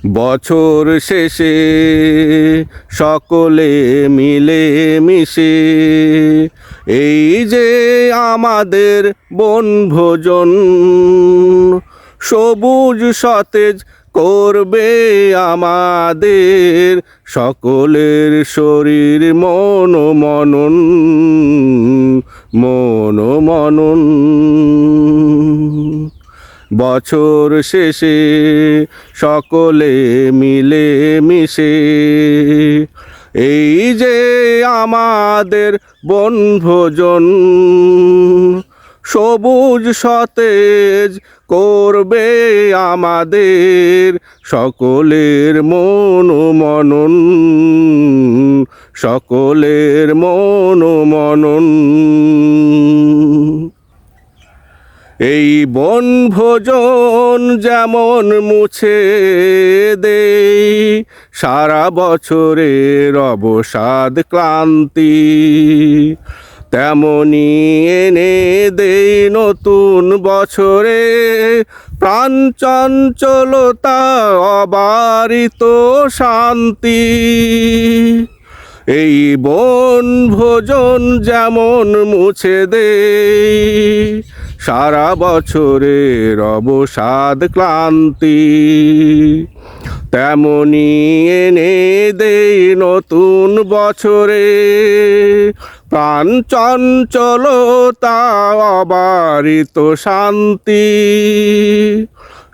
বছর শেষে সকলে মিলে মিশে এই যে আমাদের বনভোজন, সবুজ সতেজ করবে আমাদের সকলের শরীর মন মনন মন মনন। বছর শেষে সকলে মিলে মিশে এই যে আমাদের বনভোজন, সবুজ সতেজ করবে আমাদের সকলের মন মনন সকলের মন মনন। এই বনভোজন যেমন মুছে দেই সারা বছরের অবসাদ ক্লান্তি, তেমনি এনে দেই নতুন বছরে প্রাণ চঞ্চলতা অবারিত শান্তি। এই বনভোজন যেমন মুছে দেই সারা বছরের অবসাদ ক্লান্তি, তেমনি এনে দেই নতুন বছরে প্রাণ চঞ্চলতা অবারিত শান্তি।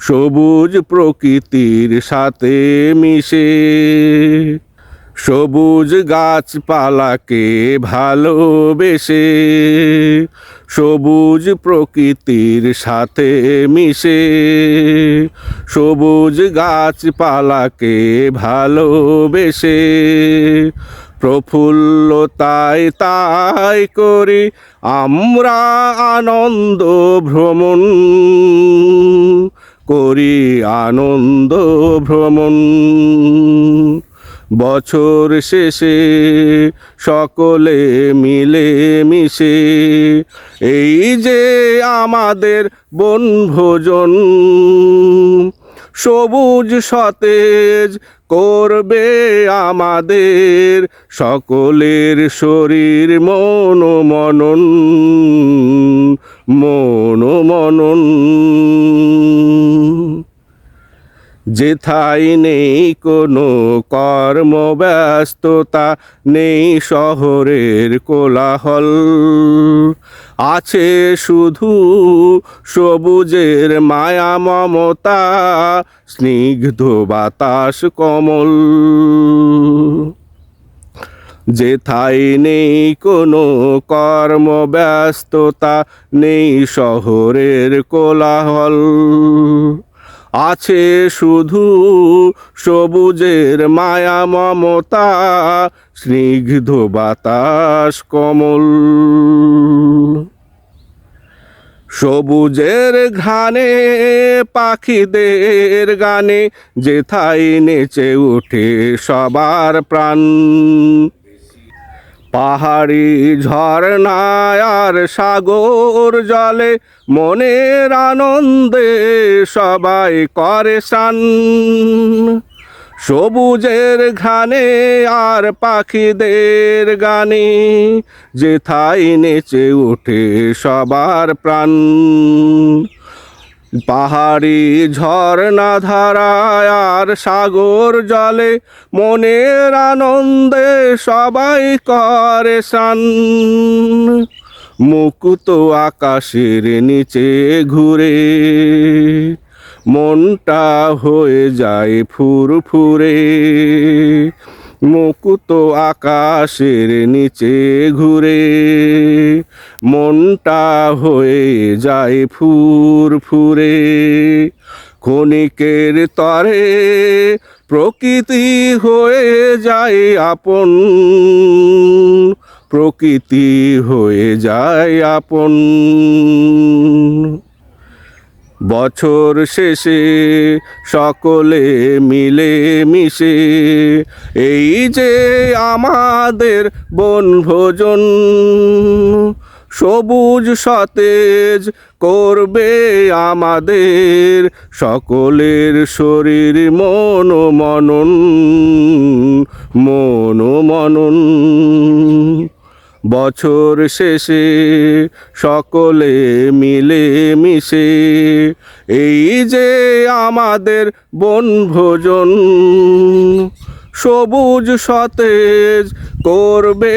সবুজ প্রকৃতির সাথে মিশে সবুজ গাছপালাকে ভালোবেসে, সবুজ প্রকৃতির সাথে মিশে সবুজ গাছপালাকে ভালোবেসে প্রফুল্লতায় তাই করি আমরা আনন্দ ভ্রমণ, করি আনন্দ ভ্রমণ। বছর শেষে সকলে মিলে মিশে এই যে আমাদের বনভোজন, সবুজ সতেজ করবে আমাদের সকলের শরীর মন মনন মন মনন। যেথায় নেই কোনো কর্মব্যস্ততা, নেই শহরের কোলাহল, আছে শুধু সবুজের মায়া মমতা, স্নিগ্ধ বাতাস কমল। যেথায় নেই কোনো কর্মব্যস্ততা, নেই শহরের কোলাহল, আছে শুধু সবুজের মায়া মমতা, স্নিগ্ধ বাতাস কমল। সবুজের ঘ্রাণে পাখিদের গানে যেথায় নেচে ওঠে সবার প্রাণ, পাহাড়ি ঝর্ণায় আর সাগর জলে মনের আনন্দে সবাই করে স্নান। সবুজের ঘ্রাণে আর পাখিদের গানে যেথায় নেচে ওঠে সবার প্রাণ, পাহাড়ি ঝর্ণা ধারায় আর সাগর জলে মনের আনন্দে সবাই করে স্নান। মুক্ত আকাশের নিচে ঘুরে মনটা হয়ে যায় ফুরফুরে, মুক্ত আকাশের নিচে ঘুরে মনটা হয়ে যায় ফুরফুরে। ক্ষণিকের তরে প্রকৃতি হয়ে যায় আপন, প্রকৃতি হয়ে যায় আপন। বছর শেষে সকলে মিলে মিশে এই যে আমাদের বনভোজন, সবুজ সতেজ করবে আমাদের সকলের শরীর মন মনন মন মনন। বছর শেষে সকলে মিলে মিশে এই যে আমাদের বনভোজন, সবুজ সতেজ করবে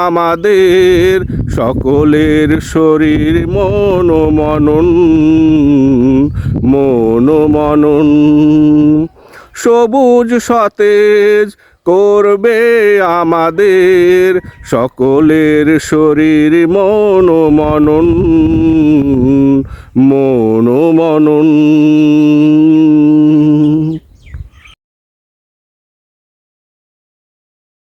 আমাদের সকলের শরীর মন মনন মন মনন। সবুজ সতেজ করবে আমাদের সকলের শরীর মন মনন মন মনন।